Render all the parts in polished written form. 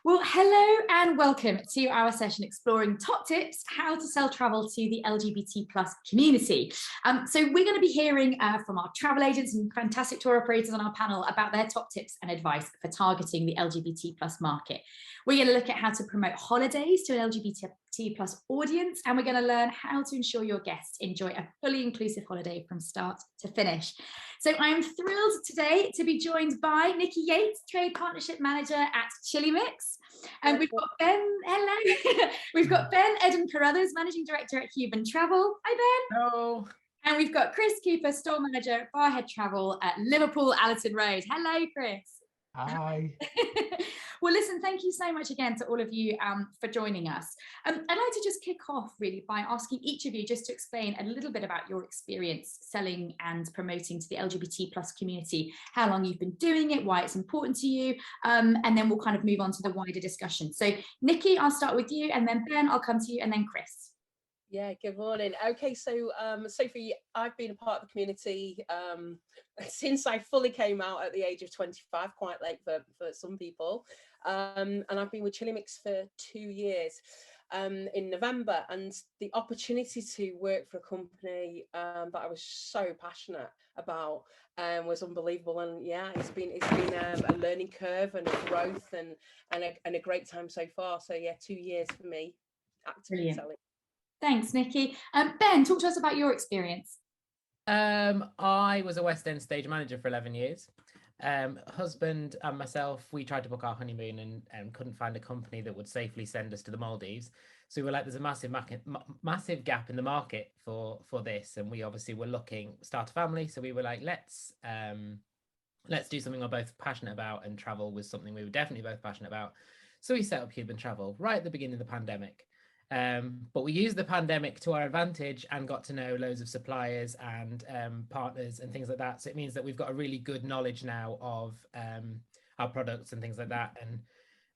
Well, hello and welcome to our session exploring top tips how to sell travel to the LGBT plus community. So we're going to be hearing from our travel agents and fantastic tour operators on our panel about their top tips and advice for targeting the LGBT plus market. We're going to look at how to promote holidays to an LGBT plus audience, and we're going to learn how to ensure your guests enjoy a fully inclusive holiday from start to finish. So I'm thrilled today to be joined by Nikki Yates, Trade Partnership Manager at Chili Mix. And we've got Ben, hello. We've got Ben Eden Carruthers, Managing Director at Cuban Travel. Hi, Ben. Hello. And we've got Chris Cooper, Store Manager at Barhead Travel at Liverpool, Allerton Road. Hello, Chris. Hi. Well, listen, thank you so much again to all of you for joining us. I'd like to just kick off really by asking each of you just to explain a little bit about your experience selling and promoting to the LGBT plus community, how long you've been doing it, why it's important to you, and then we'll kind of move on to the wider discussion. So Nikki, I'll start with you, and then Ben, I'll come to you, and then Chris. Yeah, good morning. Okay, so Sophie, I've been a part of the community since I fully came out at the age of 25, quite late for some people. And I've been with Chili Mix for 2 years in November, and the opportunity to work for a company that I was so passionate about was unbelievable. And yeah, it's been a learning curve and a growth and a great time so far. So yeah, 2 years for me actively selling. Thanks, Nikki. Ben, talk to us about your experience. I was a West End stage manager for 11 years. Husband and myself, we tried to book our honeymoon and couldn't find a company that would safely send us to the Maldives. So we were like, there's a massive gap in the market for this. And we obviously were looking, start a family. So we were like, let's do something we're both passionate about, and travel was something we were definitely both passionate about. So we set up Cuban Travel right at the beginning of the pandemic. But we used the pandemic to our advantage and got to know loads of suppliers and partners and things like that. So it means that we've got a really good knowledge now of our products and things like that. And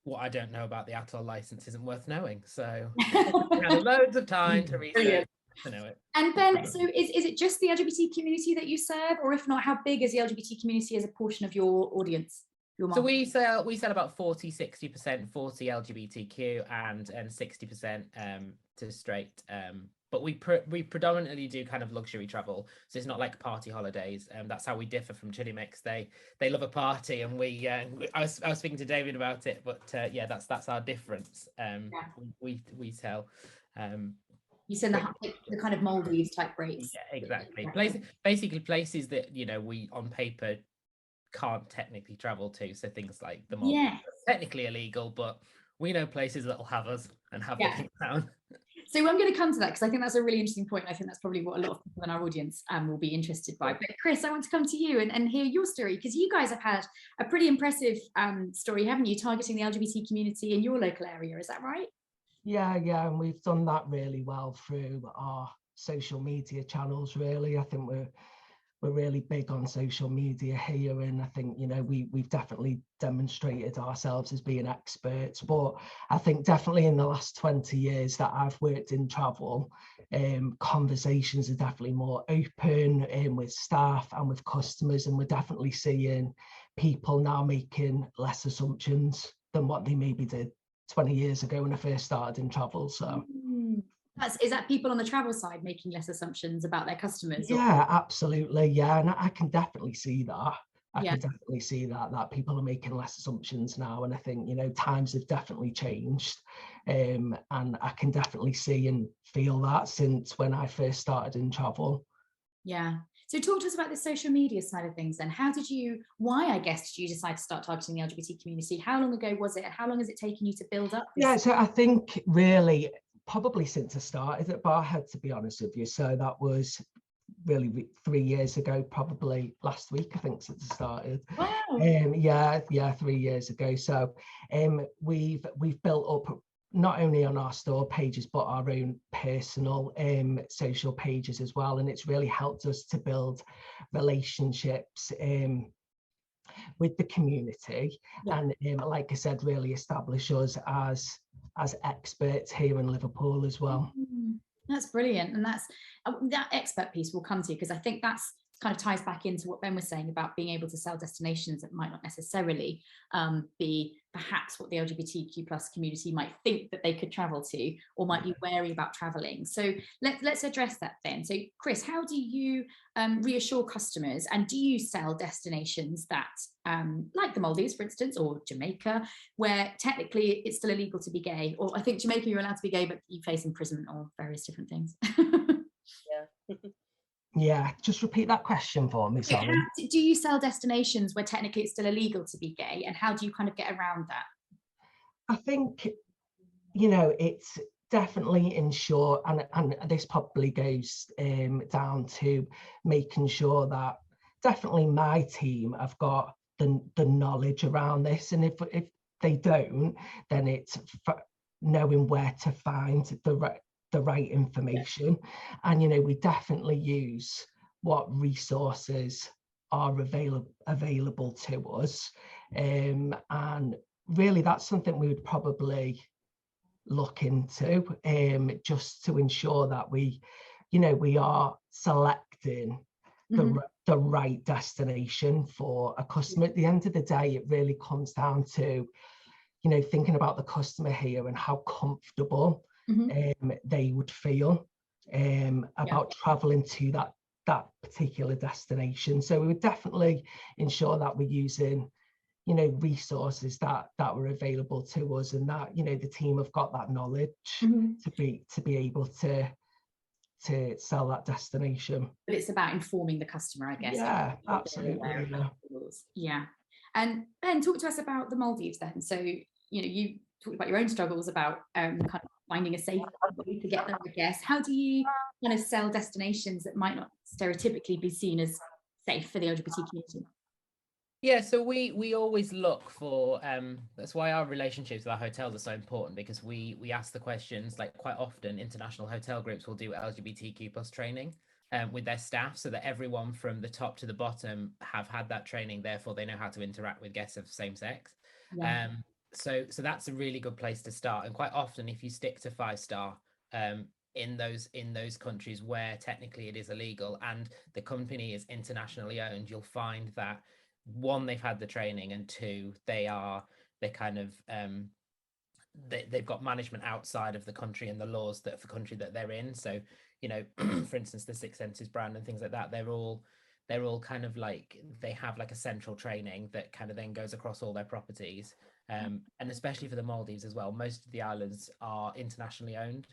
what I don't know about the Atoll license isn't worth knowing. So we had loads of time to research to know it. And Ben, so is it just the LGBT community that you serve, or if not, how big is the LGBT community as a portion of your audience? So we sell about 40-60%, 40 LGBTQ and 60% to straight. But we predominantly do kind of luxury travel. So it's not like party holidays. That's how we differ from Chili Mix. They love a party, and I was speaking to David about it. But yeah, that's our difference. We sell. You said the kind of Maldives type rates. Yeah, exactly. Basically places that we on paper can't technically travel to, so things like the Maldives are technically illegal, but we know places that'll have us and have the thing down. So I'm going to come to that because I think that's a really interesting point. I think that's probably what a lot of people in our audience will be interested by. But Chris, I want to come to you and hear your story, because you guys have had a pretty impressive story, haven't you, targeting the LGBT community in your local area? Is that right? Yeah, and we've done that really well through our social media channels. Really, I think we're really big on social media here, and I think we've definitely demonstrated ourselves as being experts. But I think definitely in the last 20 years that I've worked in travel, conversations are definitely more open with staff and with customers, and we're definitely seeing people now making less assumptions than what they maybe did 20 years ago when I first started in travel. So is that people on the travel side making less assumptions about their customers? Yeah, absolutely. Yeah, and I can definitely see that. I can definitely see that people are making less assumptions now, and I think times have definitely changed, and I can definitely see and feel that since when I first started in travel. Yeah. So talk to us about the social media side of things then. Why I guess did you decide to start targeting the LGBT community? How long ago was it, and how long has it taken you to build up this? Yeah, so I think really probably since I started at Barhead, to be honest with you. So that was really 3 years ago, probably last week, I think, since I started. Wow. 3 years ago. So we've built up not only on our store pages, but our own personal social pages as well. And it's really helped us to build relationships with the community, and like I said, really establish us as experts here in Liverpool as well. That's brilliant, and that expert piece we'll come to, because I think that's kind of ties back into what Ben was saying about being able to sell destinations that might not necessarily be perhaps what the LGBTQ plus community might think that they could travel to, or might be wary about traveling. So let's address that then. So Chris, how do you reassure customers, and do you sell destinations that like the Maldives, for instance, or Jamaica, where technically it's still illegal to be gay? Or I think Jamaica, you're allowed to be gay, but you face imprisonment or various different things. Yeah. Yeah, just repeat that question for me, sorry. Do you sell destinations where technically it's still illegal to be gay, and how do you kind of get around that? I think, you know, it's definitely ensure, and this probably goes down to making sure that definitely my team have got the knowledge around this, and if they don't, then it's knowing where to find the right information. And you know, we definitely use what resources are available to us, and really that's something we would probably look into, just to ensure that we, you know, we are selecting the right destination for a customer. At the end of the day, it really comes down to, you know, thinking about the customer here and how comfortable they would feel about traveling to that particular destination. So we would definitely ensure that we're using, you know, resources that were available to us, and that, you know, the team have got that knowledge to be able to sell that destination. But it's about informing the customer, I guess. Yeah, absolutely. Yeah. And Ben, talk to us about the Maldives then. So, you know, you talked about your own struggles about kind of finding a safe way to get there, I guess. How do you kind of sell destinations that might not stereotypically be seen as safe for the LGBT community? Yeah, so we always look for, that's why our relationships with our hotels are so important, because we ask the questions. Like, quite often international hotel groups will do LGBTQ plus training with their staff, so that everyone from the top to the bottom have had that training, therefore they know how to interact with guests of same sex. Yeah. So that's a really good place to start. And quite often, if you stick to 5-star in those countries where technically it is illegal and the company is internationally owned, you'll find that, one, they've had the training, and two, they've got management outside of the country and the laws that for country that they're in. So, you know, for instance, the Six Senses brand and things like that, they're all kind of like, they have like a central training that kind of then goes across all their properties. And especially for the Maldives as well, most of the islands are internationally owned.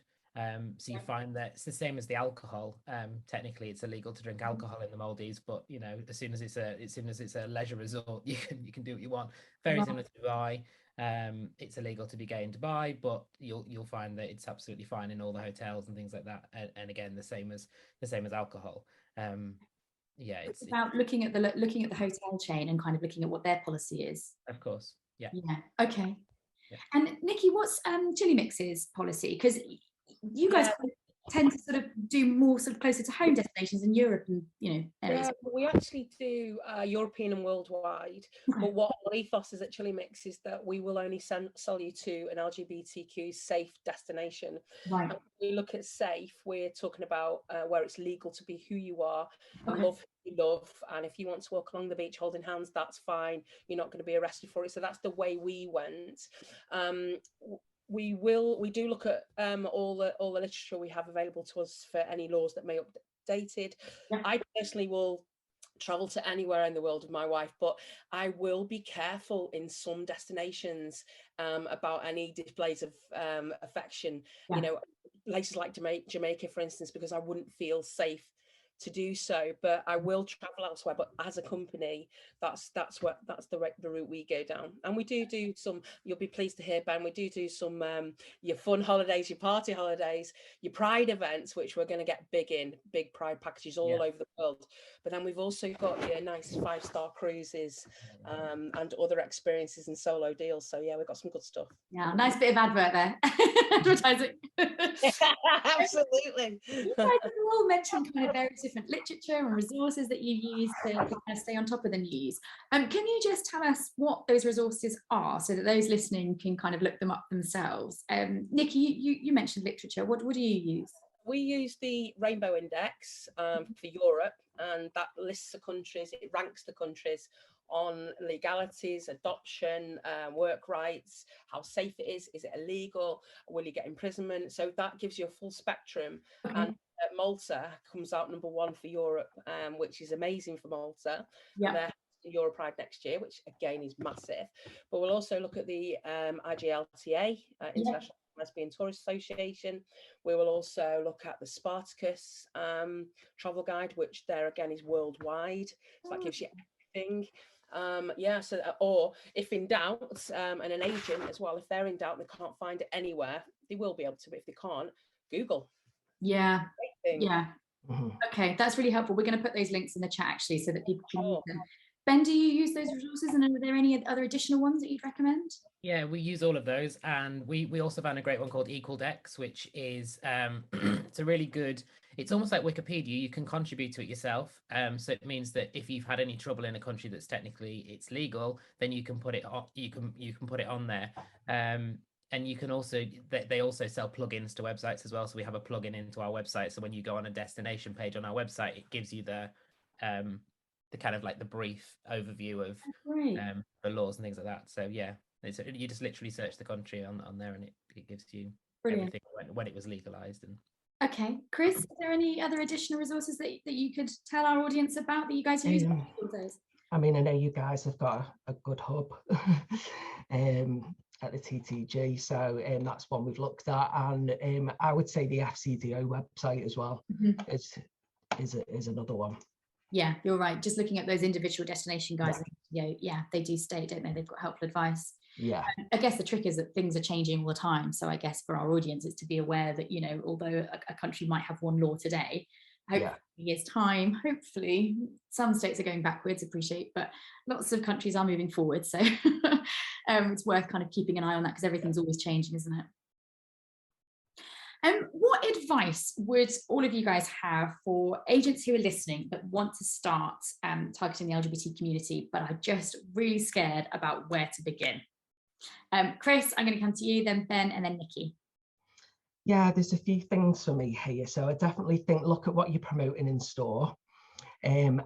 So you find that it's the same as the alcohol. Technically, it's illegal to drink alcohol in the Maldives, but you know, as soon as it's a leisure resort, you can do what you want. Very similar to Dubai. It's illegal to be gay in Dubai, but you'll find that it's absolutely fine in all the hotels and things like that. And again, the same as alcohol. Yeah, it's about looking at the hotel chain and kind of looking at what their policy is. Of course. Yeah. Okay. Yeah. And Nikki, what's Chili Mix's policy? Because you guys tend to sort of do more sort of closer to home destinations in Europe and, you know, areas. Yeah, we actually do European and worldwide. But what our ethos is at Chili Mix is that we will only sell you to an LGBTQ safe destination. Right. And when we look at safe, we're talking about where it's legal to be who you are, and love who you love. And if you want to walk along the beach holding hands, that's fine. You're not going to be arrested for it. So that's the way we went. We do look at all the literature we have available to us for any laws that may updated. I personally will travel to anywhere in the world with my wife, but I will be careful in some destinations about any displays of affection. You know, places like Jamaica, for instance, because I wouldn't feel safe to do so. But I will travel elsewhere. But as a company, that's the route we go down. And we do some. You'll be pleased to hear, Ben. We do some your fun holidays, your party holidays, your pride events, which we're going to get big pride packages all over the world. But then we've also got your nice 5-star cruises and other experiences and solo deals. So yeah, we've got some good stuff. Yeah, nice bit of advert there. Advertising. Absolutely. You guys have all mentioned kind of various different literature and resources that you use to kind of stay on top of the news. Can you just tell us what those resources are so that those listening can kind of look them up themselves? Nikki, you mentioned literature. What do you use? We use the Rainbow Index for Europe, and that lists the countries, it ranks the countries on legalities, adoption, work rights, how safe it is it illegal, will you get imprisonment? So that gives you a full spectrum. Okay. And Malta comes out #1 for Europe, which is amazing for Malta. Yeah. And they're Europride next year, which again is massive. But we'll also look at the IGLTA, International Lesbian Tourist Association. We will also look at the Spartacus travel guide, which there again is worldwide. So that gives you everything. So or if in doubt, and an agent as well, if they're in doubt and they can't find it anywhere, they will be able to. But if they can't, Google. Yeah. Okay, that's really helpful. We're going to put those links in the chat actually, so that people can use them. Ben, do you use those resources, and are there any other additional ones that you'd recommend? Yeah, we use all of those, and we also found a great one called EqualDex, which is it's a really good. It's almost like Wikipedia. You can contribute to it yourself. So it means that if you've had any trouble in a country that's technically it's legal, then you can put it on. You can put it on there. And you can also, they also sell plugins to websites as well. So we have a plugin into our website. So when you go on a destination page on our website, it gives you the kind of like the brief overview of the laws and things like that. So yeah, you just literally search the country on there, and it gives you everything when it was legalized. And okay, Chris, is there any other additional resources that you could tell our audience about that you guys use? I mean, I know you guys have got a good hub at the TTG, so that's one we've looked at, and I would say the FCDO website as well is another one. Yeah, you're right. Just looking at those individual destination guides, they do state, don't they? They've got helpful advice. Yeah. I guess the trick is that things are changing all the time. So I guess for our audience, it's to be aware that, although a country might have one law today, hopefully it's time, hopefully some states are going backwards, but lots of countries are moving forward. So it's worth kind of keeping an eye on that, because everything's always changing, isn't it? What advice would all of you guys have for agents who are listening that want to start targeting the LGBT community, but are just really scared about where to begin? Chris, I'm going to come to you, then Ben, and then Nikki. Yeah, there's a few things for me here. So I definitely think, look at what you're promoting in store, and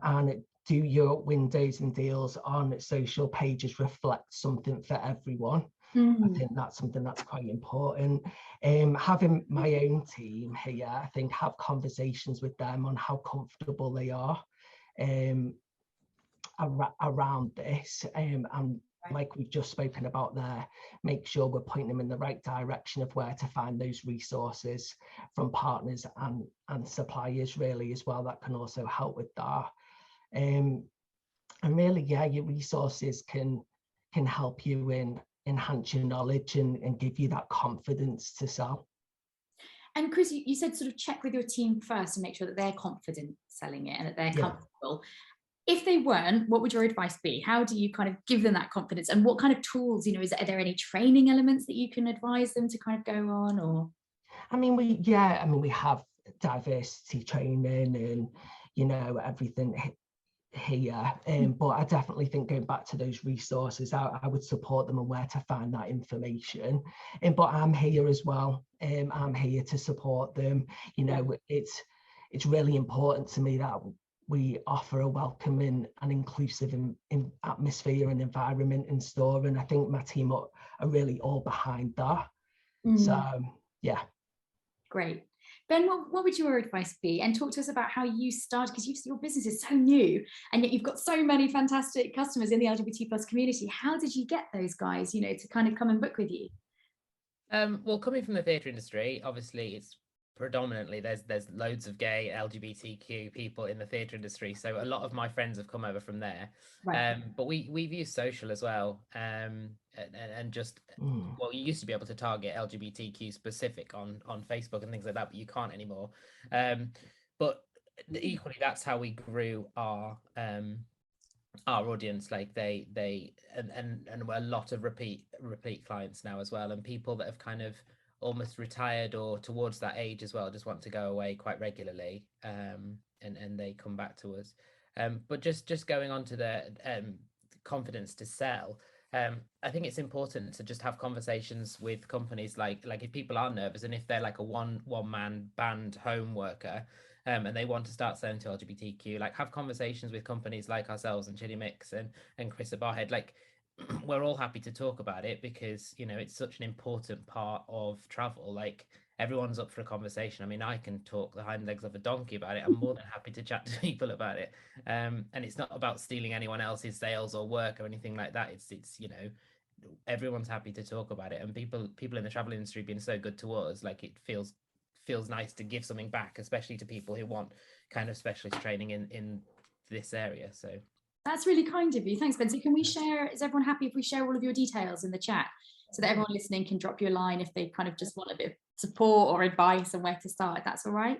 do your windows and deals on social pages reflect something for everyone. I think that's something that's quite important. Having my own team here, I think, have conversations with them on how comfortable they are around this, and like we've just spoken about there, make sure we're pointing them in the right direction of where to find those resources from partners and suppliers really as well. That can also help with that. And really, your resources can help you enhance your knowledge and give you that confidence to sell. And Chris, you said sort of check with your team first and make sure that they're confident selling it and that they're comfortable. If they weren't, what would your advice be? How do you kind of give them that confidence, and what kind of tools, are there any training elements that you can advise them to kind of go on? Or we have diversity training and everything here, but I definitely think going back to those resources, I would support them on where to find that information. But I'm here as well. I'm here to support them. It's really important to me that we offer a welcoming and inclusive in atmosphere and environment in store, and I think my team are really all behind that. So yeah. Great. Ben, what would your advice be? And talk to us about how you started, because your business is so new, and yet you've got so many fantastic customers in the LGBT plus community. How did you get those guys, to kind of come and book with you? Well, coming from the theatre industry, obviously it's predominantly there's loads of gay LGBTQ people in the theatre industry, so a lot of my friends have come over from there. But we've used social as well, and just well, you used to be able to target LGBTQ specific on Facebook and things like that, but you can't anymore. But equally, that's how we grew our audience. Like they and we're a lot of repeat clients now as well, and people that have kind of almost retired or towards that age as well, just want to go away quite regularly, and they come back to us. But just going on to the confidence to sell, I think it's important to just have conversations with companies like if people are nervous and if they're like a one man band home worker, and they want to start selling to LGBTQ, like have conversations with companies like ourselves and Chili Mix and Chris at Barhead. Like we're all happy to talk about it because, you know, it's such an important part of travel. Like everyone's up for a conversation. I mean, I can talk the hind legs of a donkey about it. I'm more than happy to chat to people about it. And it's not about stealing anyone else's sales or work or anything like that. It's you know, everyone's happy to talk about it, and people in the travel industry being so good to us, like it feels nice to give something back, especially to people who want kind of specialist training in this area. So that's really kind of you. Thanks, Ben. So can we share, is everyone happy if we share all of your details in the chat so that everyone listening can drop you a line if they kind of just want a bit of support or advice on where to start, if that's all right?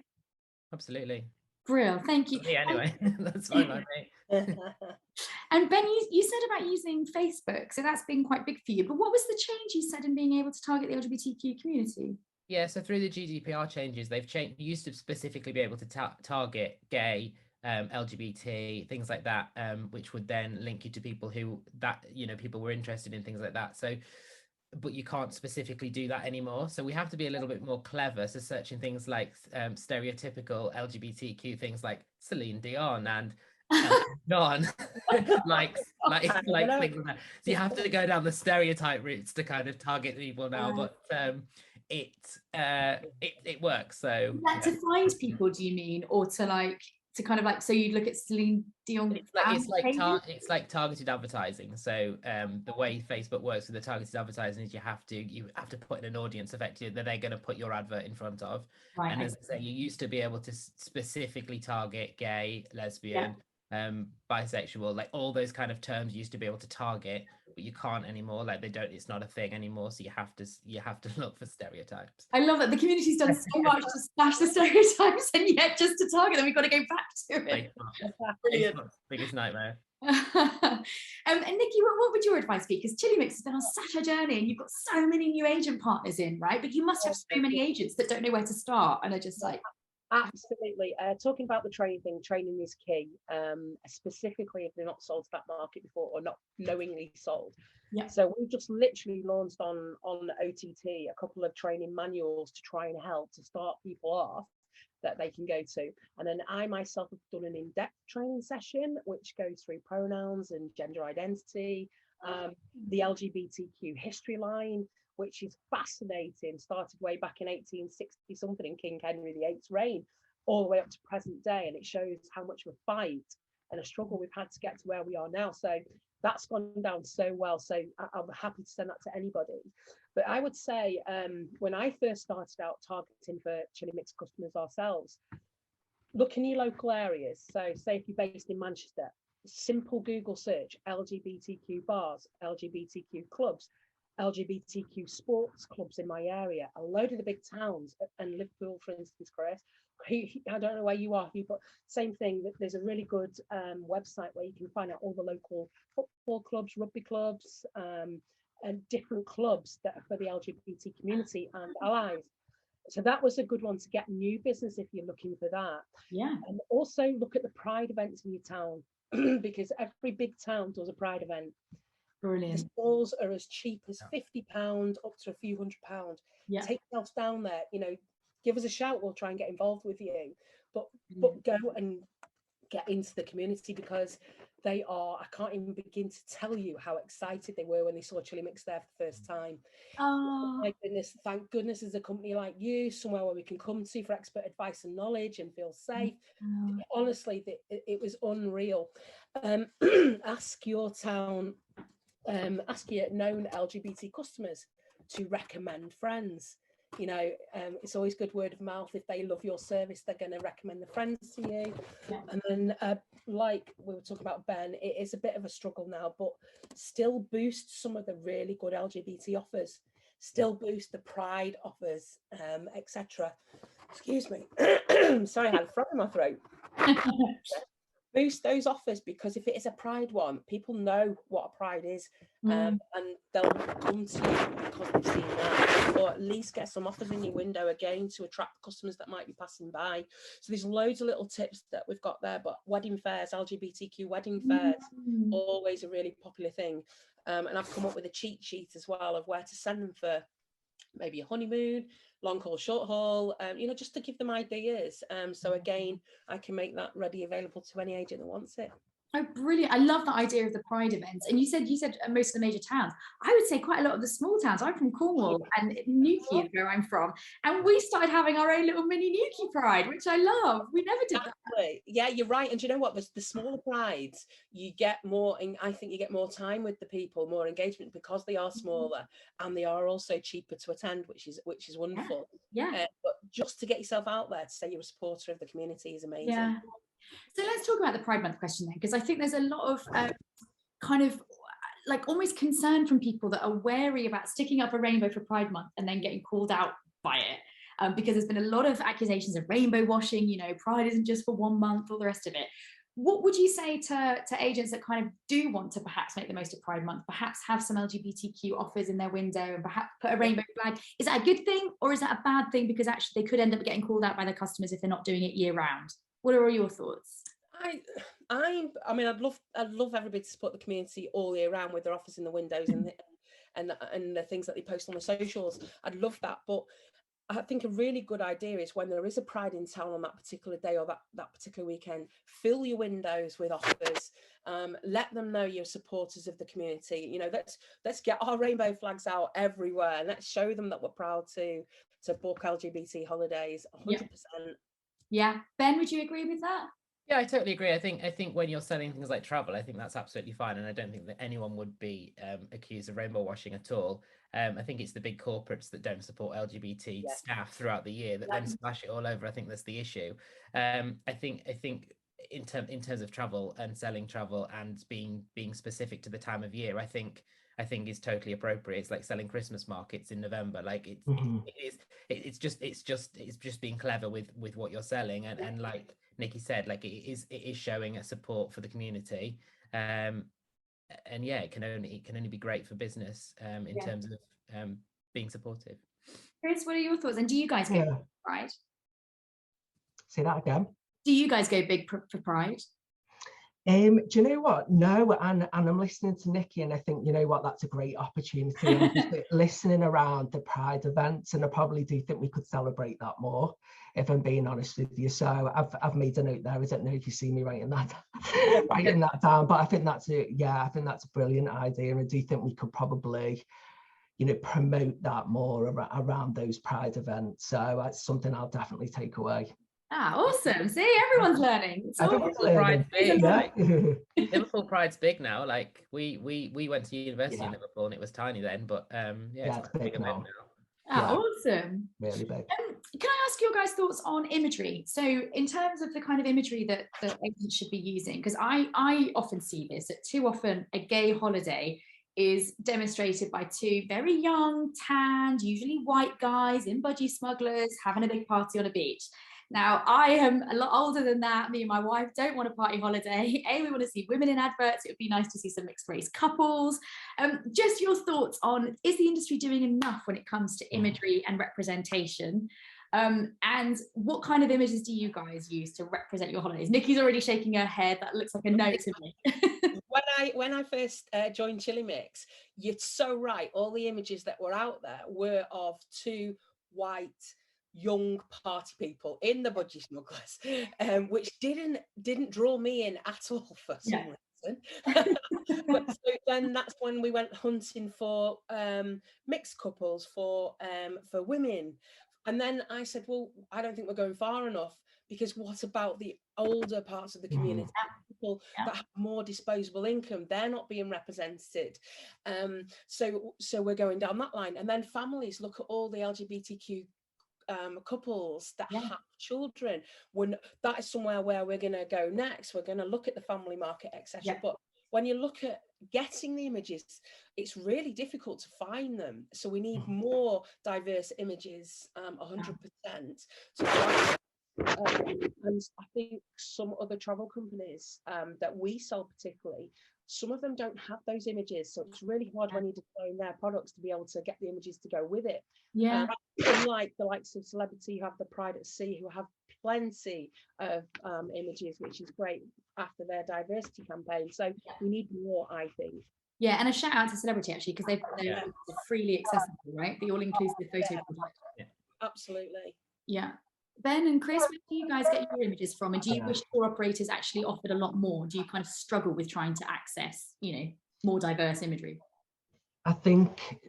absolutely. Brill, thank you. Yeah, anyway, that's fine by me. And Ben, you said about using Facebook, so that's been quite big for you, but what was the change you said in being able to target the LGBTQ community? Yeah, so through the GDPR changes, they've changed. You used to specifically be able to target gay, LGBT, things like that, which would then link you to people who people were interested in things like that. So, but you can't specifically do that anymore. So we have to be a little bit more clever. So searching things like stereotypical LGBTQ things like Celine Dion and John, like things like that. So you have to go down the stereotype routes to kind of target people now. But it works. So to find people, do you mean, or to kind of like, so you'd look at Celine Dion? It's like targeted advertising. So the way Facebook works with the targeted advertising is you have to put in an audience effectively that they're going to put your advert in front of. Right. And as I say, you used to be able to specifically target gay, lesbian, bisexual, like all those kind of terms you used to be able to target, but you can't anymore. Like it's not a thing anymore. So you have to look for stereotypes. I love that the community's done so much to smash the stereotypes, and yet just to target them, we've got to go back to it. Brilliant. Biggest nightmare. And Nikki, what would your advice be? Because Chili Mix has been on such a journey, and you've got so many new agent partners in, right? But you must have so many agents that don't know where to start and are just like, absolutely. Talking about the training thing, training is key, specifically if they're not sold to that market before or not knowingly sold. Yeah. So we've just literally launched on OTT a couple of training manuals to try and help to start people off that they can go to. And then I myself have done an in-depth training session which goes through pronouns and gender identity, the LGBTQ history line, which is fascinating, started way back in 1860 something in King Henry VIII's reign, all the way up to present day, and it shows how much of a fight and a struggle we've had to get to where we are now. So that's gone down so well. So I'm happy to send that to anybody. But I would say when I first started out targeting for Chili Mix customers ourselves, look in your local areas. So say if you're based in Manchester, simple Google search, LGBTQ bars, LGBTQ clubs, LGBTQ sports clubs in my area. A load of the big towns, and Liverpool, for instance, Chris, I don't know where you are, but same thing. There's a really good website where you can find out all the local football clubs, rugby clubs, and different clubs that are for the LGBT community and allies. So that was a good one to get new business if you're looking for that. Yeah. And also look at the pride events in your town because every big town does a pride event. Brilliant. The stalls are as cheap as £50 up to a few £100. Yeah. Take yourself down there, give us a shout, we'll try and get involved with you. But go and get into the community because they are, I can't even begin to tell you how excited they were when they saw Chili Mix there for the first time. Oh my goodness, thank goodness there's a company like you, somewhere where we can come to for expert advice and knowledge and feel safe. Honestly, it was unreal. Ask your town, ask your known LGBT customers to recommend friends. It's always good word of mouth. If they love your service, they're going to recommend the friends to you. Yeah. And then like we were talking about, Ben, it is a bit of a struggle now, but still boost some of the really good LGBT offers, still boost the pride offers, etc. Excuse me. Sorry, I had a frog in my throat. Boost those offers, because if it is a pride one, people know what a pride is, and they'll come to you because they've seen that, or at least get some offers in your window again to attract customers that might be passing by. So there's loads of little tips that we've got there. But wedding fairs, LGBTQ wedding fairs, always a really popular thing. And I've come up with a cheat sheet as well of where to send them for maybe a honeymoon, long haul, short haul, just to give them ideas. So again, I can make that ready, available to any agent that wants it. Oh, brilliant. I love the idea of the Pride events. And you said most of the major towns. I would say quite a lot of the small towns. I'm from Cornwall, and Newquay is where I'm from. And we started having our own little mini Newquay Pride, which I love. We never did that. Yeah, you're right. And do you know what? The smaller prides, you get more, and I think you get more time with the people, more engagement, because they are smaller and they are also cheaper to attend, which is wonderful. Yeah. But just to get yourself out there to say you're a supporter of the community is amazing. Yeah. So let's talk about the Pride Month question then, because I think there's a lot of kind of like almost concern from people that are wary about sticking up a rainbow for Pride Month and then getting called out by it, because there's been a lot of accusations of rainbow washing. Pride isn't just for 1 month, all the rest of it. What would you say to agents that kind of do want to perhaps make the most of Pride Month, perhaps have some LGBTQ offers in their window and perhaps put a rainbow flag? Is that a good thing, or is that a bad thing because actually they could end up getting called out by their customers if they're not doing it year round? What are all your thoughts? I mean, I'd love everybody to support the community all year round with their offers in the windows and the things that they post on the socials. I'd love that, but I think a really good idea is when there is a Pride in town on that particular day or that particular weekend, fill your windows with offers. Let them know you're supporters of the community. Let's get our rainbow flags out everywhere, and let's show them that we're proud to book LGBT holidays. 100%. Yeah, Ben, would you agree with that? Yeah, I totally agree. I think when you're selling things like travel, I think that's absolutely fine, and I don't think that anyone would be accused of rainbow washing at all. I think it's the big corporates that don't support LGBT staff throughout the year that then splash it all over. I think that's the issue. I think in terms of travel and selling travel and being specific to the time of year, I think is totally appropriate. It's like selling Christmas markets in November. Like it's just being clever with what you're selling, and like Nikki said, like it is showing a support for the community, and yeah, it can only be great for business in terms of being supportive. Chris, what are your thoughts? And do you guys go for Pride? Say that again. Do you guys go big for Pride? Do you know what? No, and I'm listening to Nikki, and I think, you know what, that's a great opportunity. I'm just listening around the Pride events, and I probably do think we could celebrate that more, if I'm being honest with you. So I've made a note there. I don't know if you see me writing that down, but I think that's I think that's a brilliant idea, and I do think we could probably, promote that more around those Pride events. So that's something I'll definitely take away. Ah, awesome. See, everyone's learning. Liverpool Pride's big now. Like we went to university in Liverpool and it was tiny then, but it's big now. Awesome. Really big. Can I ask your guys' thoughts on imagery? So in terms of the kind of imagery that agents should be using, because I often see this, that too often a gay holiday is demonstrated by two very young, tanned, usually white guys in budgie smugglers having a big party on a beach. Now, I am a lot older than that. Me and my wife don't want a party holiday. We want to see women in adverts. It would be nice to see some mixed race couples. Just your thoughts on, is the industry doing enough when it comes to imagery and representation? And what kind of images do you guys use to represent your holidays? Nikki's already shaking her head. That looks like a no to me. When I first joined Chili Mix, you're so right. All the images that were out there were of two white young party people in the budgie smugglers, which didn't draw me in at all for some reason. But so then that's when we went hunting for mixed couples for women, and then I said, well, I don't think we're going far enough, because what about the older parts of the community, people that have more disposable income? They're not being represented. So we're going down that line, and then families look at all the LGBTQ couples that have children. That is somewhere where we're going to go next. We're going to look at the family market, etc. But when you look at getting the images, it's really difficult to find them. So we need more diverse images, 100%. So and I think some other travel companies that we sell particularly, some of them don't have those images, so it's really hard when you design their products to be able to get the images to go with it. Unlike the likes of Celebrity, who have the Pride at Sea, who have plenty of images, which is great after their diversity campaign. So we need more, I think. Yeah, and a shout out to Celebrity actually, because they're Yeah. freely accessible, right? The all-inclusive photo project. Absolutely. Yeah. Ben and Chris, where do you guys get your images from? And do you wish tour operators actually offered a lot more? Do you kind of struggle with trying to access, more diverse imagery? I think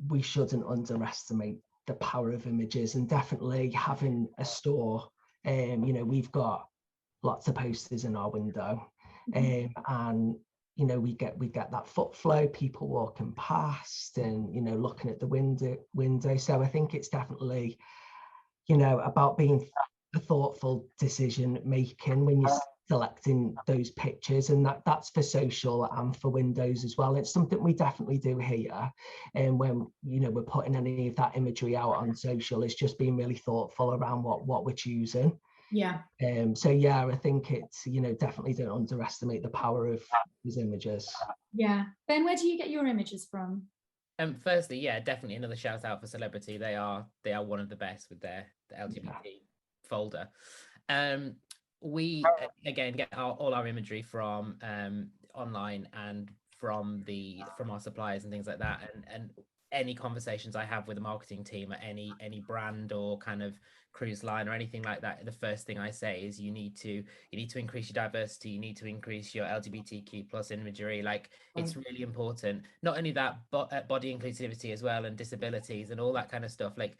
we shouldn't underestimate the power of images, and definitely having a store. We've got lots of posters in our window, and we get that foot flow, people walking past, and looking at the window. So I think it's definitely about being a thoughtful decision making when you're selecting those pictures, and that's for social and for windows as well. It's something we definitely do here, and when we're putting any of that imagery out on social, it's just being really thoughtful around what we're choosing. Yeah. So yeah, I think it's definitely don't underestimate the power of these images. Yeah. Ben, where do you get your images from? Firstly, yeah, definitely another shout out for Celebrity. They are one of the best with the LGBT folder. We again get all our imagery from online and from our suppliers and things like that. And any conversations I have with the marketing team at any brand or kind of cruise line or anything like that, the first thing I say is you need to increase your diversity, you need to increase your LGBTQ plus imagery. Like, it's really important. Not only that, but body inclusivity as well, and disabilities and all that kind of stuff. Like,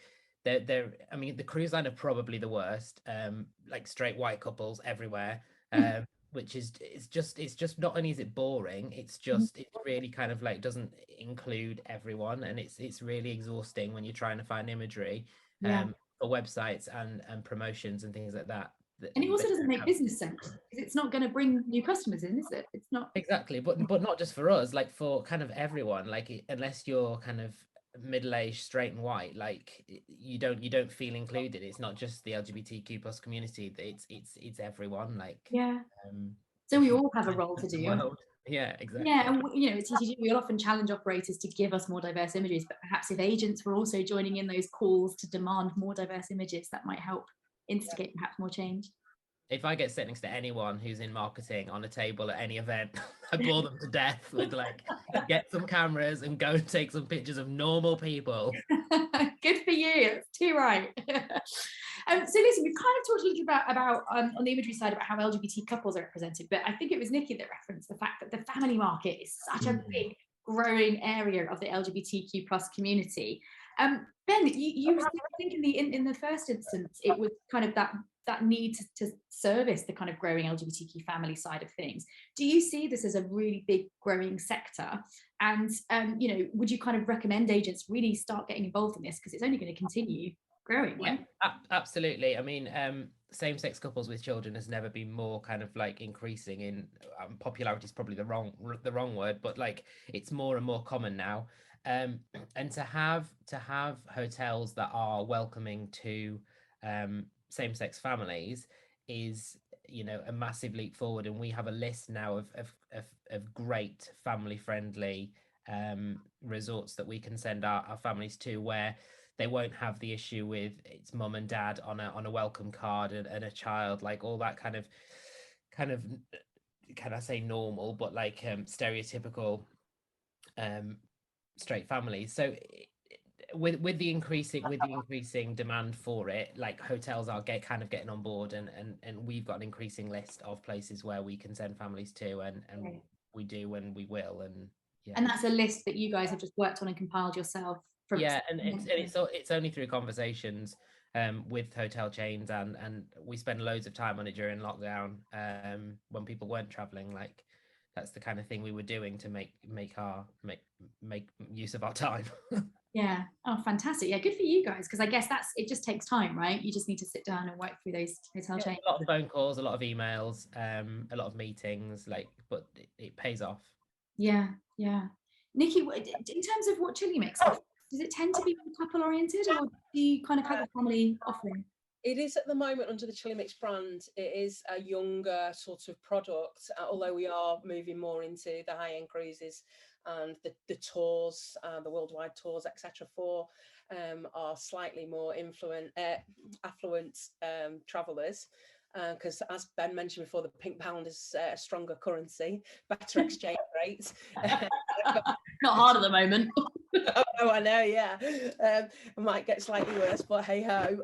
I mean, the cruise line are probably the worst, like straight white couples everywhere, which is it's just not only is it boring, it's really kind of like doesn't include everyone, and it's really exhausting when you're trying to find imagery for websites and promotions and things like that. And it also doesn't make business sense, because it's not going to bring new customers in, is it? It's not. Exactly, but not just for us, like for kind of everyone. Like, unless you're kind of middle-aged, straight and white, like you don't feel included. It's not just the LGBTQ plus community, it's everyone. Like, So we all have a role to do. Yeah, exactly. Yeah, and at TTG we'll often challenge operators to give us more diverse images, but perhaps if agents were also joining in those calls to demand more diverse images, that might help instigate perhaps more change. If I get sit next to anyone who's in marketing on a table at any event, I bore them to death with like, get some cameras and go and take some pictures of normal people. Good for you. It's too right. So listen, we've kind of talked a little about on the imagery side about how LGBT couples are represented, but I think it was Nikki that referenced the fact that the family market is such a big growing area of the LGBTQ plus community. Ben, you think in the first instance it was kind of that need to service the kind of growing LGBTQ family side of things. Do you see this as a really big growing sector? And would you kind of recommend agents really start getting involved in this, because it's only going to continue growing, right? Yeah, absolutely. I mean, same-sex couples with children has never been more kind of like increasing in popularity is probably the wrong word, but like it's more and more common now. And to have hotels that are welcoming to same-sex families is a massive leap forward. And we have a list now of great family-friendly resorts that we can send our families to, where they won't have the issue with it's mum and dad on a welcome card and a child, like all that kind of can I say normal, but like stereotypical straight families. So with the increasing demand for it, like hotels are getting on board, and we've got an increasing list of places where we can send families to, and we do, and we will. And yeah, and that's a list that you guys have just worked on and compiled yourself from. Yeah, and it's only through conversations with hotel chains, and we spend loads of time on it during lockdown, when people weren't traveling. Like, that's the kind of thing we were doing to make use of our time. Yeah. Oh, fantastic. Yeah, good for you guys, because I guess it just takes time, right? You just need to sit down and work through those hotel chains. A lot of phone calls, a lot of emails, a lot of meetings, like, but it pays off. Yeah, yeah. Nikki, in terms of what chili mix, does it tend to be couple oriented, or do you kind of have a family offering? It is at the moment under the Chili Mix brand. It is a younger sort of product, although we are moving more into the high-end cruises and the tours, the worldwide tours, etc. for our slightly more affluent travellers. because as Ben mentioned before, the pink pound is a stronger currency, better exchange rates. Not hard at the moment. Oh, I know, yeah. It might get slightly worse, but hey ho.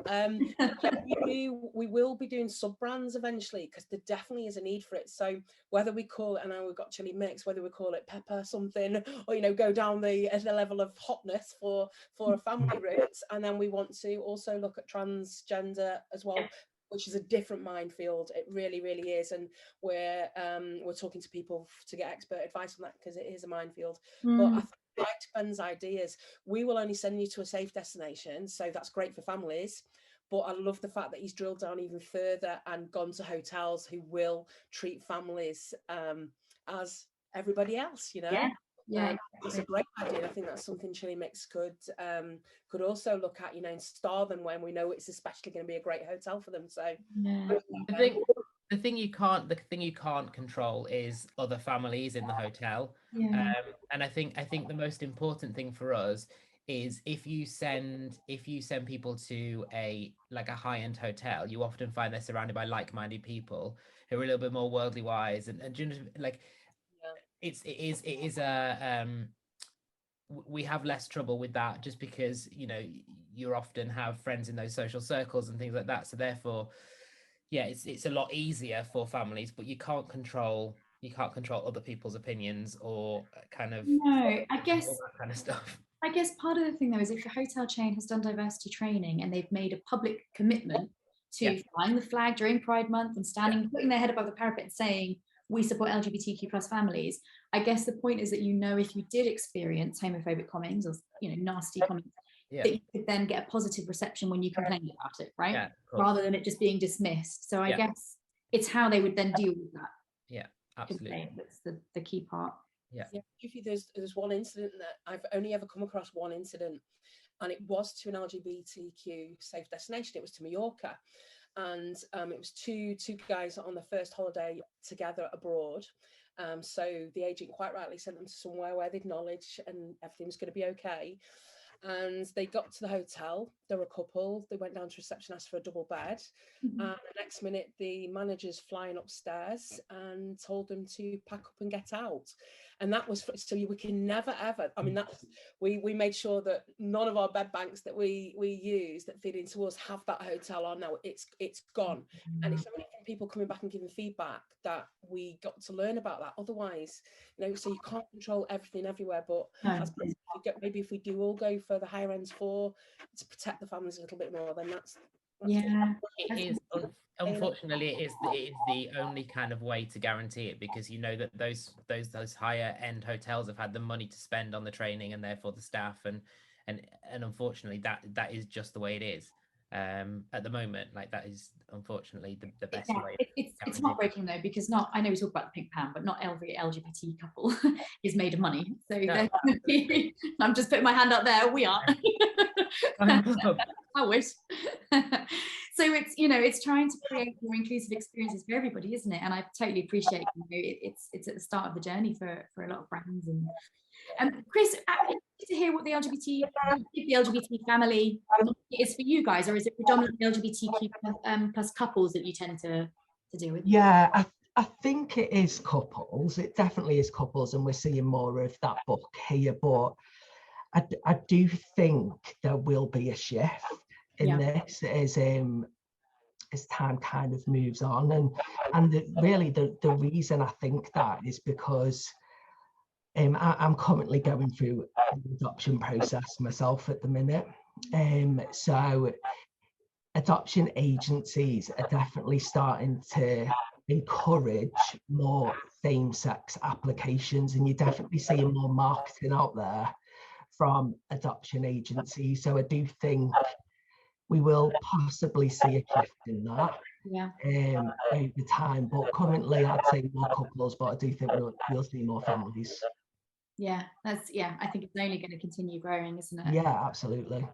We will be doing sub brands eventually, because there definitely is a need for it. So whether we call it, and now we've got chili mix, whether we call it pepper something, or go down the level of hotness for a family route, and then we want to also look at transgender as well, which is a different minefield. It really, really is, and we're talking to people to get expert advice on that, because it is a minefield. But I think like Ben's ideas, we will only send you to a safe destination, so that's great for families. But I love the fact that he's drilled down even further and gone to hotels who will treat families as everybody else. Yeah, it's a great idea. I think that's something Chili Mix could also look at, and star them when we know it's especially going to be a great hotel for them. So the thing you can't control is other families in the hotel. And I think the most important thing for us is if you send people to a high-end hotel, you often find they're surrounded by like-minded people who are a little bit more worldly wise, and it is a we have less trouble with that, just because you often have friends in those social circles and things like that, so therefore it's a lot easier for families. But you can't control other people's opinions or kind of I guess all that kind of stuff. I guess part of the thing though is if a hotel chain has done diversity training and they've made a public commitment to flying the flag during Pride Month and putting their head above the parapet and saying we support LGBTQ plus families, I guess the point is that if you did experience homophobic comments or nasty comments, that you could then get a positive reception when you complain about it, right? Rather than it just being dismissed. So I guess it's how they would then deal with that. Yeah, absolutely. That's the key part. There's one incident that I've only ever come across, one incident, and it was to an LGBTQ safe destination. It was to Mallorca, and it was two guys on their first holiday together abroad. So the agent quite rightly sent them to somewhere where they'd knowledge and everything was going to be okay. And they got to the hotel. They were a couple. They went down to reception, asked for a double bed. And the next minute, the manager's flying upstairs and told them to pack up and get out. And that was so we can never ever. I mean, we made sure that none of our bed banks that we use that feed into us have that hotel on now. It's gone. And it's only from people coming back and giving feedback that we got to learn about that. Otherwise, so you can't control everything everywhere. But maybe if we do all go for the higher ends to protect the families a little bit more, then that's it is. Unfortunately, it is the only kind of way to guarantee it, because that those higher end hotels have had the money to spend on the training and therefore the staff, and unfortunately that is just the way it is at the moment. That is unfortunately the best way. It's not breaking though, because I know we talk about the pink pound, but not every LGBT couple is made of money. So I'm just putting my hand up there. We are. I wish. So it's trying to create more inclusive experiences for everybody, isn't it? And I totally appreciate it's at the start of the journey for a lot of brands. And Chris, I'd like to hear what the LGBT family is for you guys, or is it predominantly LGBTQ plus couples that you tend to deal with? Yeah, I think it is couples. It definitely is couples, and we're seeing more of that book here. But I do think there will be a shift in this as time kind of moves on, and the reason I think that is because I'm currently going through an adoption process myself at the minute. So adoption agencies are definitely starting to encourage more same-sex applications, and you're definitely seeing more marketing out there from adoption agencies. So I do think we will possibly see a shift in that over time. But currently I'd say more couples, but I do think we'll see more families. I think it's only going to continue growing, isn't it? Yeah, absolutely.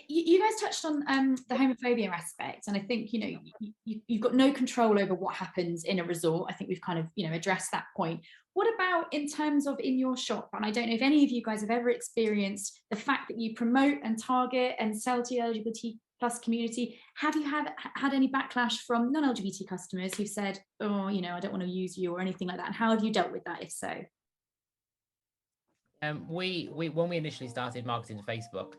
You guys touched on the homophobia aspect, and I think you've got no control over what happens in a resort. I think we've kind of addressed that point. What about in terms of in your shop? And I don't know if any of you guys have ever experienced the fact that you promote and target and sell to LGBT plus community. Have you had any backlash from non-LGBT customers who've said, oh, you know, I don't want to use you or anything like that? And how have you dealt with that, if so? We when we initially started marketing to Facebook,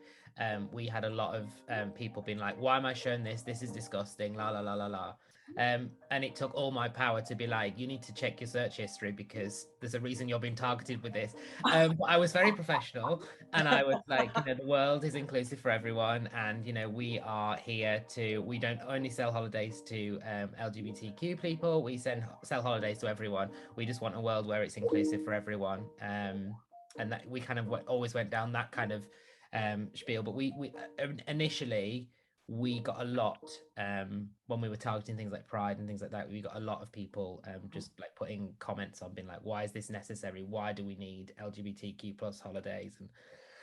we had a lot of people being like, why am I shown this? This is disgusting, la la la la la. And it took all my power to be like, you need to check your search history because there's a reason you're being targeted with this. But I was very professional, and I was like, you know, the world is inclusive for everyone, and you know, we are here to, we don't only sell holidays to LGBTQ people, we sell holidays to everyone. We just want a world where it's inclusive for everyone. And that we kind of always went down that kind of spiel. But we initially we got a lot when we were targeting things like Pride and things like that. We got a lot of people just like putting comments on, being like, "Why is this necessary? Why do we need LGBTQ plus holidays?" And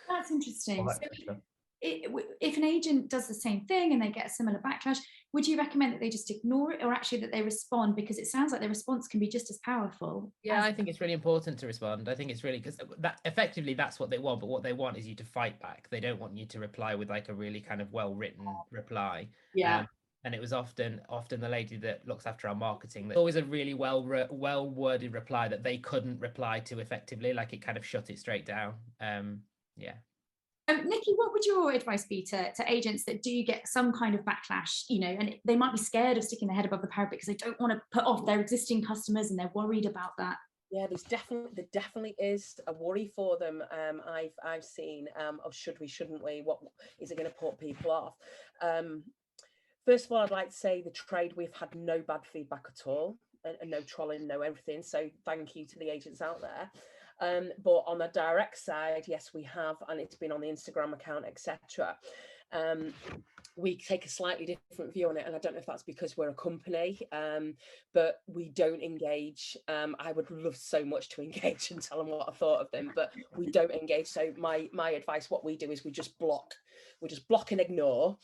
that's interesting. that So kind of stuff. If an agent does the same thing and they get a similar backlash, would you recommend that they just ignore it, or actually that they respond? Because it sounds like their response can be just as powerful. Yeah, I think it's really important to respond. I think it's really, because that effectively that's what they want, but what they want is you to fight back. They don't want you to reply with like a really kind of well-written reply. Yeah. And it was often the lady that looks after our marketing, that always a really well worded reply that they couldn't reply to effectively, like it kind of shut it straight down. Yeah. Nikki, what would your advice be to agents that do get some kind of backlash, you know, and they might be scared of sticking their head above the parapet because they don't want to put off their existing customers and they're worried about that? Yeah, there definitely is a worry for them. I've seen of should we, shouldn't we? What is it going to put people off? First of all, I'd like to say the trade, we've had no bad feedback at all, and no trolling, no everything. So thank you to the agents out there. But on the direct side, yes, we have, and it's been on the Instagram account, etc. We take a slightly different view on it, and I don't know if that's because we're a company, but we don't engage. I would love so much to engage and tell them what I thought of them, but we don't engage. So my advice, what we do is we just block and ignore.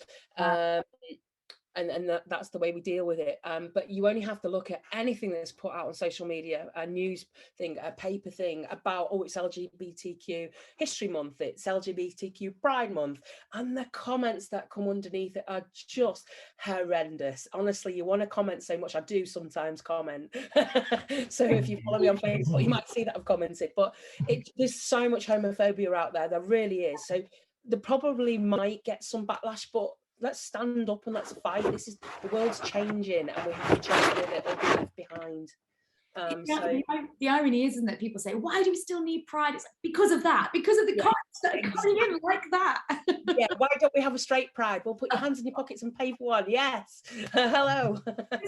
And that's the way we deal with it. But you only have to look at anything that's put out on social media, a news thing, a paper thing about, oh, it's LGBTQ History Month, it's LGBTQ Pride Month, and the comments that come underneath it are just horrendous. Honestly, you want to comment so much. I do sometimes comment. So if you follow me on Facebook, you might see that I've commented, but there's so much homophobia out there. There really is. So they probably might get some backlash, but let's stand up and let's fight. This is, the world's changing, and we have to change with it or be left behind. So the irony isn't that people say, why do we still need Pride? It's like, because of that, because of the comments that are coming in like that. Yeah, why don't we have a straight Pride? Well, put your hands in your pockets and pay for one. Yes. Hello.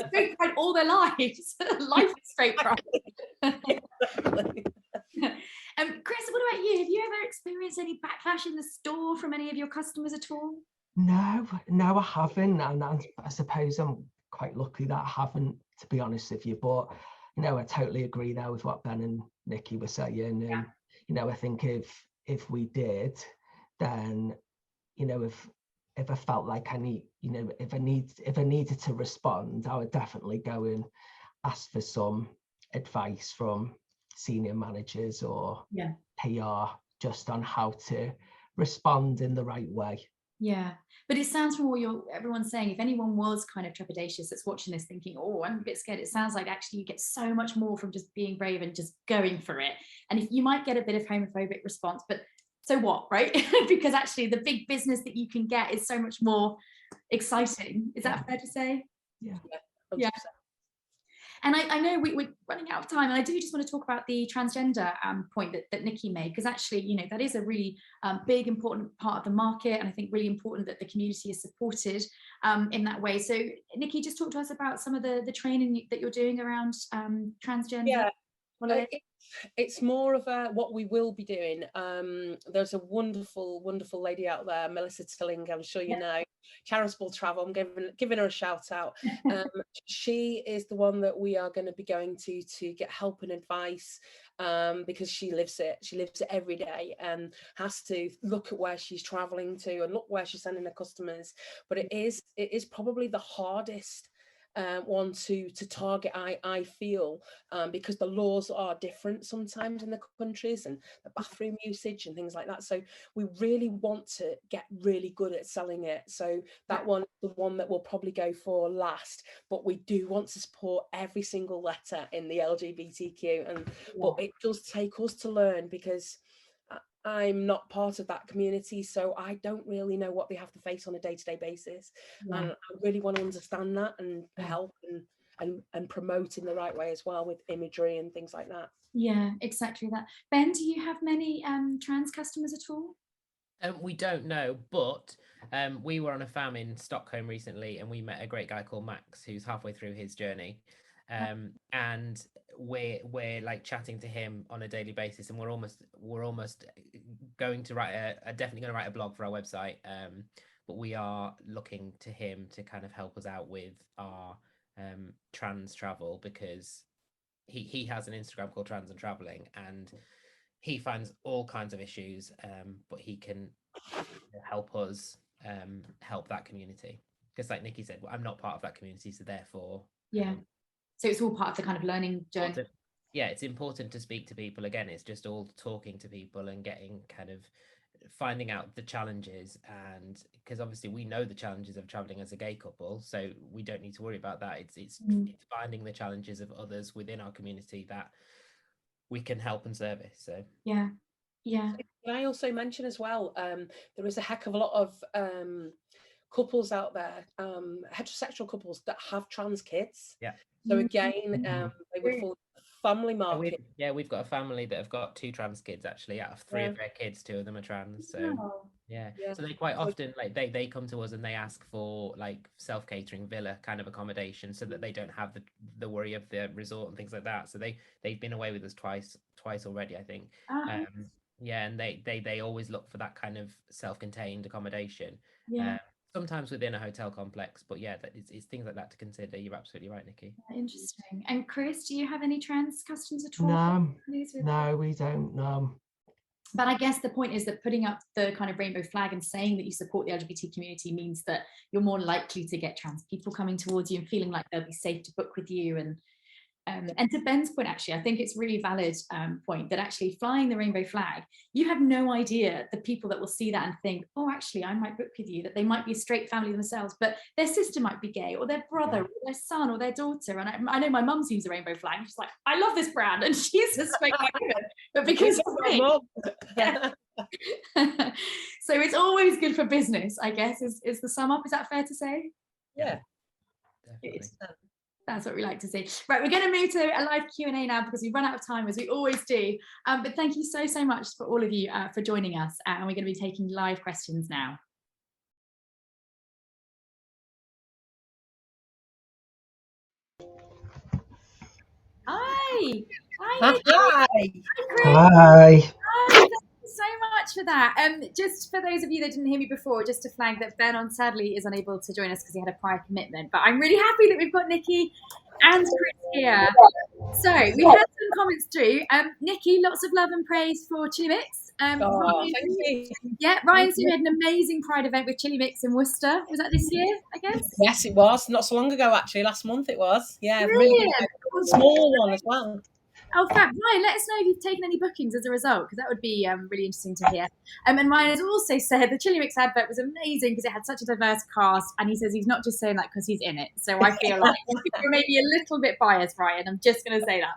Straight Pride all their lives. Life is straight Pride. Exactly. Chris, what about you? Have you ever experienced any backlash in the store from any of your customers at all? No, I haven't, and I suppose I'm quite lucky that I haven't, to be honest with you. But you know, I totally agree there with what Ben and Nikki were saying, and you know, I think if we did, then you know, if I felt like I need, you know, if I needed to respond, I would definitely go and ask for some advice from senior managers or PR just on how to respond in the right way. Yeah, but it sounds from what everyone's saying, if anyone was kind of trepidatious that's watching this thinking, oh, I'm a bit scared, it sounds like actually you get so much more from just being brave and just going for it. And if you might get a bit of homophobic response, but so what, right? Because actually the big business that you can get is so much more exciting. Is that fair to say? Yeah. Yeah. And I know we're running out of time, and I do just want to talk about the transgender point that Nikki made, because actually, you know, that is a really big, important part of the market, and I think really important that the community is supported in that way. So, Nikki, just talk to us about some of the training that you're doing around transgender. Yeah. It's more of what we will be doing. There's a wonderful lady out there, Melissa Tilling, I'm sure you know, Charitable Travel. I'm giving her a shout out. She is the one that we are going to be going to get help and advice, because she lives it every day, and has to look at where she's traveling to and look where she's sending her customers. But it is probably the hardest one to target, I feel, because the laws are different sometimes in the countries, and the bathroom usage and things like that. So we really want to get really good at selling it. So that one, the one that we'll probably go for last, but we do want to support every single letter in the LGBTQ. And but it does take us to learn, because I'm not part of that community, so I don't really know what they have to face on a day-to-day basis. And I really want to understand that and help and promote in the right way as well, with imagery and things like that. Yeah, exactly that. Ben, do you have many trans customers at all? We don't know, but we were on a fam in Stockholm recently, and we met a great guy called Max, who's halfway through his journey. And we're like chatting to him on a daily basis, and we're almost going to write definitely going to write a blog for our website. But we are looking to him to kind of help us out with our trans travel, because he has an Instagram called Trans and Traveling, and he finds all kinds of issues, but he can help us help that community. Because like Nikki said, well, I'm not part of that community, so therefore so it's all part of the kind of learning journey. Yeah, it's important to speak to people. Again, it's just all talking to people and getting kind of finding out the challenges, and because obviously we know the challenges of traveling as a gay couple, so we don't need to worry about that. It's finding the challenges of others within our community that we can help and service. So yeah. Can I also mention as well, there is a heck of a lot of couples out there, heterosexual couples that have trans kids. So again, they would fall family market. We've got a family that have got 2 trans kids, actually. Out of 3 of their kids, 2 of them are trans. So so they quite often like they come to us and they ask for like self-catering villa kind of accommodation, so that they don't have the worry of the resort and things like that. So they've been away with us twice already, I think. And they always look for that kind of self-contained accommodation. Sometimes within a hotel complex, but it's things like that to consider. You're absolutely right, Nikki. Interesting. And Chris, do you have any trans customers at all? No, we don't. No. But I guess the point is that putting up the kind of rainbow flag and saying that you support the LGBT community means that you're more likely to get trans people coming towards you and feeling like they'll be safe to book with you. And to Ben's point, actually, I think it's really valid point that actually flying the rainbow flag, you have no idea the people that will see that and think, oh, actually, I might book with you, that they might be a straight family themselves, but their sister might be gay, or their brother, or their son, or their daughter. And I know my mum's used the rainbow flag. She's like, I love this brand, and she's a straight woman, but because of me. So it's always good for business, I guess, is the sum up. Is that fair to say? Yeah. That's what we like to see. Right, we're going to move to a live Q&A now, because we've run out of time, as we always do. But thank you so much for all of you for joining us. And we're going to be taking live questions now. Hi. Hi. Hi. Thank you so much for that. Just for those of you that didn't hear me before, just to flag that Ben sadly is unable to join us because he had a prior commitment. But I'm really happy that we've got Nikki and Chris here. So we had some comments through. Nikki, lots of love and praise for Chili Mix. Thank you. Yeah, Ryan, so we had an amazing Pride event with Chili Mix in Worcester. Was that this year, I guess? Yes, it was. Not so long ago, actually. Last month it was. Yeah, Brilliant. Really small one as well. Oh, fab. Ryan, let us know if you've taken any bookings as a result, because that would be really interesting to hear. And Ryan has also said the Chili Mix advert was amazing because it had such a diverse cast, and he says he's not just saying that because he's in it. So I feel like you're maybe a little bit biased, Ryan. I'm just going to say that.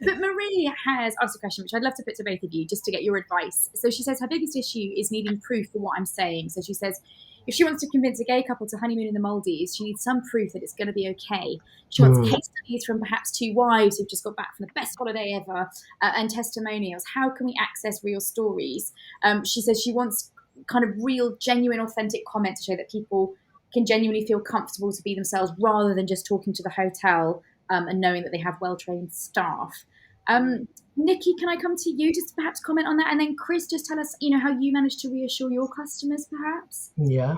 But Marie has asked a question, which I'd love to put to both of you, just to get your advice. So she says her biggest issue is needing proof for what I'm saying. So she says, if she wants to convince a gay couple to honeymoon in the Maldives, she needs some proof that it's going to be okay. She wants case studies from perhaps 2 wives who've just got back from the best holiday ever, and testimonials. How can we access real stories? She says she wants kind of real, genuine, authentic comment to show that people can genuinely feel comfortable to be themselves, rather than just talking to the hotel and knowing that they have well-trained staff. Nikki, can I come to you just to perhaps comment on that? And then Chris, just tell us, how you managed to reassure your customers, perhaps? Yeah.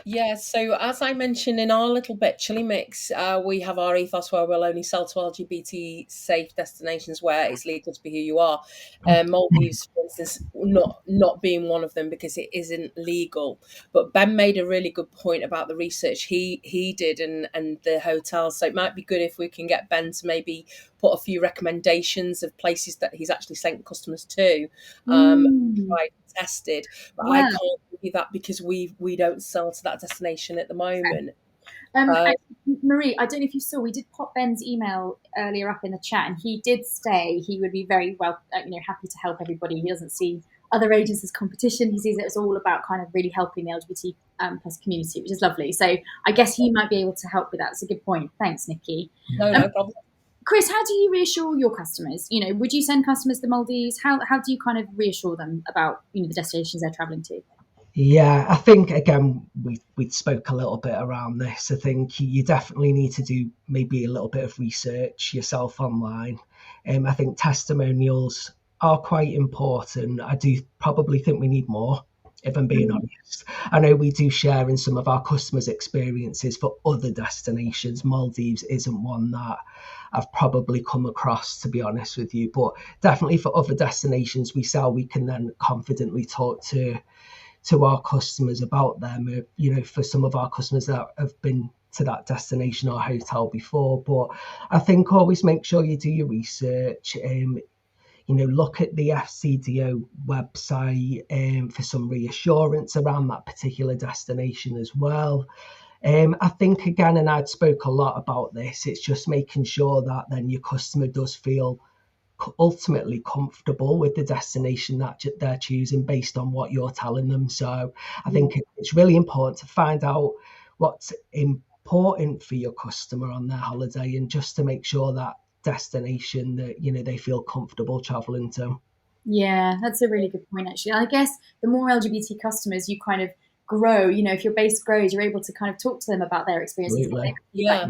Yeah, so as I mentioned in our little bit, Chili Mix, we have our ethos where we'll only sell to LGBT safe destinations where it's legal to be who you are. Maldives, for instance, not being one of them because it isn't legal. But Ben made a really good point about the research he did and the hotels. So it might be good if we can get Ben to maybe put a few recommendations of places that he's actually sent customers to, tried and tested. But I Yeah. can't give you that because we don't sell to that destination at the moment. Marie, I don't know if you saw, we did pop Ben's email earlier up in the chat, and he did say he would be very happy to help everybody. He doesn't see other agents as competition. He sees it as all about kind of really helping the LGBT plus community, which is lovely. So I guess he might be able to help with that. It's a good point. Thanks, Nikki. No problem. Chris, how do you reassure your customers? Would you send customers to the Maldives? How do you kind of reassure them about the destinations they're traveling to? Yeah, I think again we spoke a little bit around this. I think you definitely need to do maybe a little bit of research yourself online. I think testimonials are quite important. I do probably think we need more, if I'm being honest. I know we do share in some of our customers' experiences for other destinations. Maldives isn't one that I've probably come across, to be honest with you, but definitely for other destinations we sell, we can then confidently talk to our customers about them. For some of our customers that have been to that destination or hotel before. But I think always make sure you do your research. Look at the FCDO website for some reassurance around that particular destination as well. I think again, and I'd spoke a lot about this, it's just making sure that then your customer does feel ultimately comfortable with the destination that they're choosing based on what you're telling them. So I think it's really important to find out what's important for your customer on their holiday, and just to make sure that destination that they feel comfortable traveling to. Yeah, that's a really good point, actually. I guess the more LGBT customers you kind of grow, if your base grows, you're able to kind of talk to them about their experiences. Absolutely. Yeah.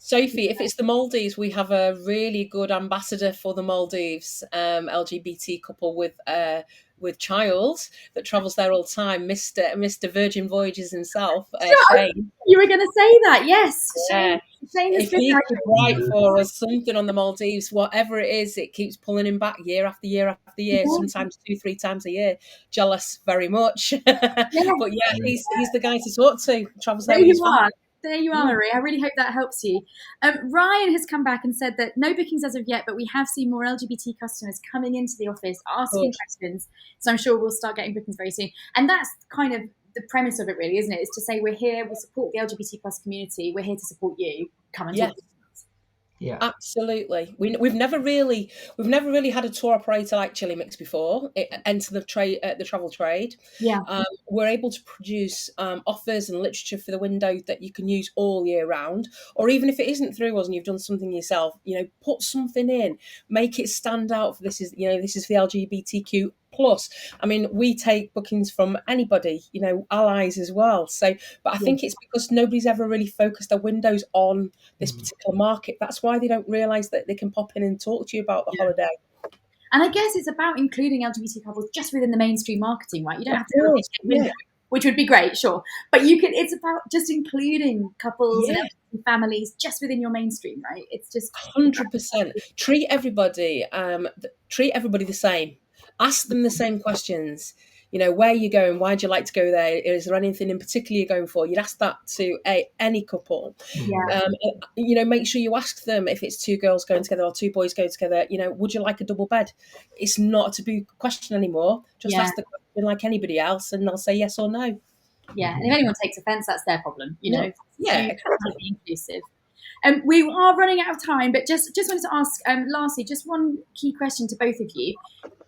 Sophie, if it's the Maldives, we have a really good ambassador for the Maldives, LGBT couple with child that travels there all the time, Mr. Virgin Voyages himself, Shane. You were going to say that, yes. Yeah. Shane if he could write for us something on the Maldives, whatever it is, it keeps pulling him back year after year after year, sometimes 2-3 times a year. Jealous very much. But yeah, he's the guy to talk to. Travels there with his family. There you are, Marie. I really hope that helps you. Ryan has come back and said that no bookings as of yet, but we have seen more LGBT customers coming into the office asking questions. So I'm sure we'll start getting bookings very soon. And that's kind of the premise of it, really, isn't it? Is to say we're here, we support the LGBT plus community, we're here to support you. Come and talk to us. Yeah, absolutely. We've never really had a tour operator like Chili Mix before enter the travel trade. Yeah, we're able to produce offers and literature for the window that you can use all year round, or even if it isn't through us and you've done something yourself, put something in, make it stand out. For this is for the LGBTQ plus. I mean, we take bookings from anybody, allies as well. So, but I think it's because nobody's ever really focused their windows on this particular market. That's why they don't realise that they can pop in and talk to you about the holiday. And I guess it's about including LGBT couples just within the mainstream marketing, right? You don't have to go window, which would be great, sure. But it's about just including couples and families just within your mainstream, right? It's just 100%. Treat everybody the same. Ask them the same questions. Where are you going? Why'd you like to go there? Is there anything in particular you're going for? You'd ask that to any couple. Make sure you ask them if it's 2 girls going together or 2 boys going together. Would you like a double bed? It's not a taboo question anymore. Just ask the question like anybody else, and they'll say yes or no. Yeah, and if anyone takes offence, that's their problem. Yeah, be inclusive. We are running out of time, but just wanted to ask, lastly, just one key question to both of you.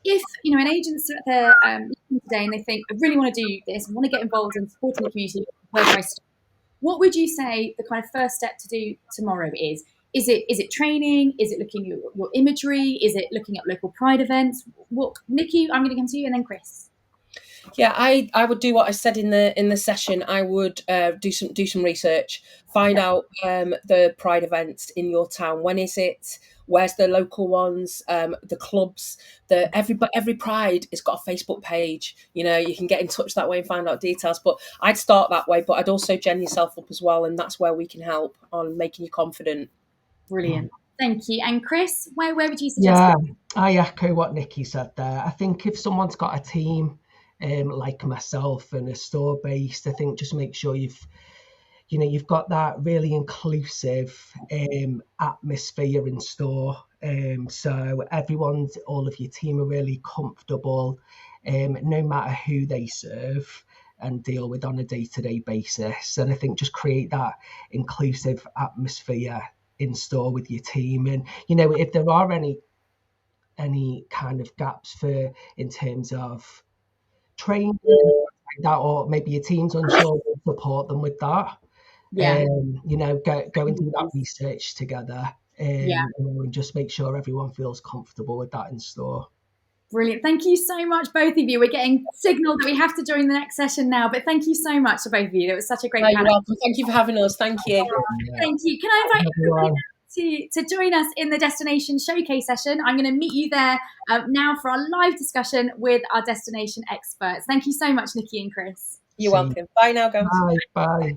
If an agent's there today and they think, I really want to do this, I want to get involved in supporting the community, where do I start? What would you say the kind of first step to do tomorrow is? Is it training? Is it looking at your imagery? Is it looking at local pride events? Nikki, I'm going to come to you, and then Chris. Yeah, I would do what I said in the session. I would do some research, find out the pride events in your town. When is it? where's the local ones, the clubs, every Pride has got a Facebook page. You know, you can get in touch that way and find out details. But I'd start that way, but I'd also gen yourself up as well, and that's where we can help on making you confident. Brilliant. Thank you. And Chris, where would you suggest? Yeah, I echo what Nikki said there. I think if someone's got a team like myself and a store based, I think just make sure you've got that really inclusive atmosphere in store. So all of your team are really comfortable, no matter who they serve and deal with on a day-to-day basis. And I think just create that inclusive atmosphere in store with your team. And, you know, if there are any kind of gaps in terms of training, that, or maybe your team's unsure, support them with that. Yeah. You know, go and do that research together, and just make sure everyone feels comfortable with that in store. Brilliant. Thank you so much, both of you. We're getting signal that we have to join the next session now, but thank you so much to both of you. It was such a great You're welcome. Thank you for having us. Thank you. Thank you. Can I invite everyone to join us in the Destination Showcase session? I'm going to meet you there now for our live discussion with our destination experts. Thank you so much, Nikki and Chris. You're welcome. Bye now, guys. Bye.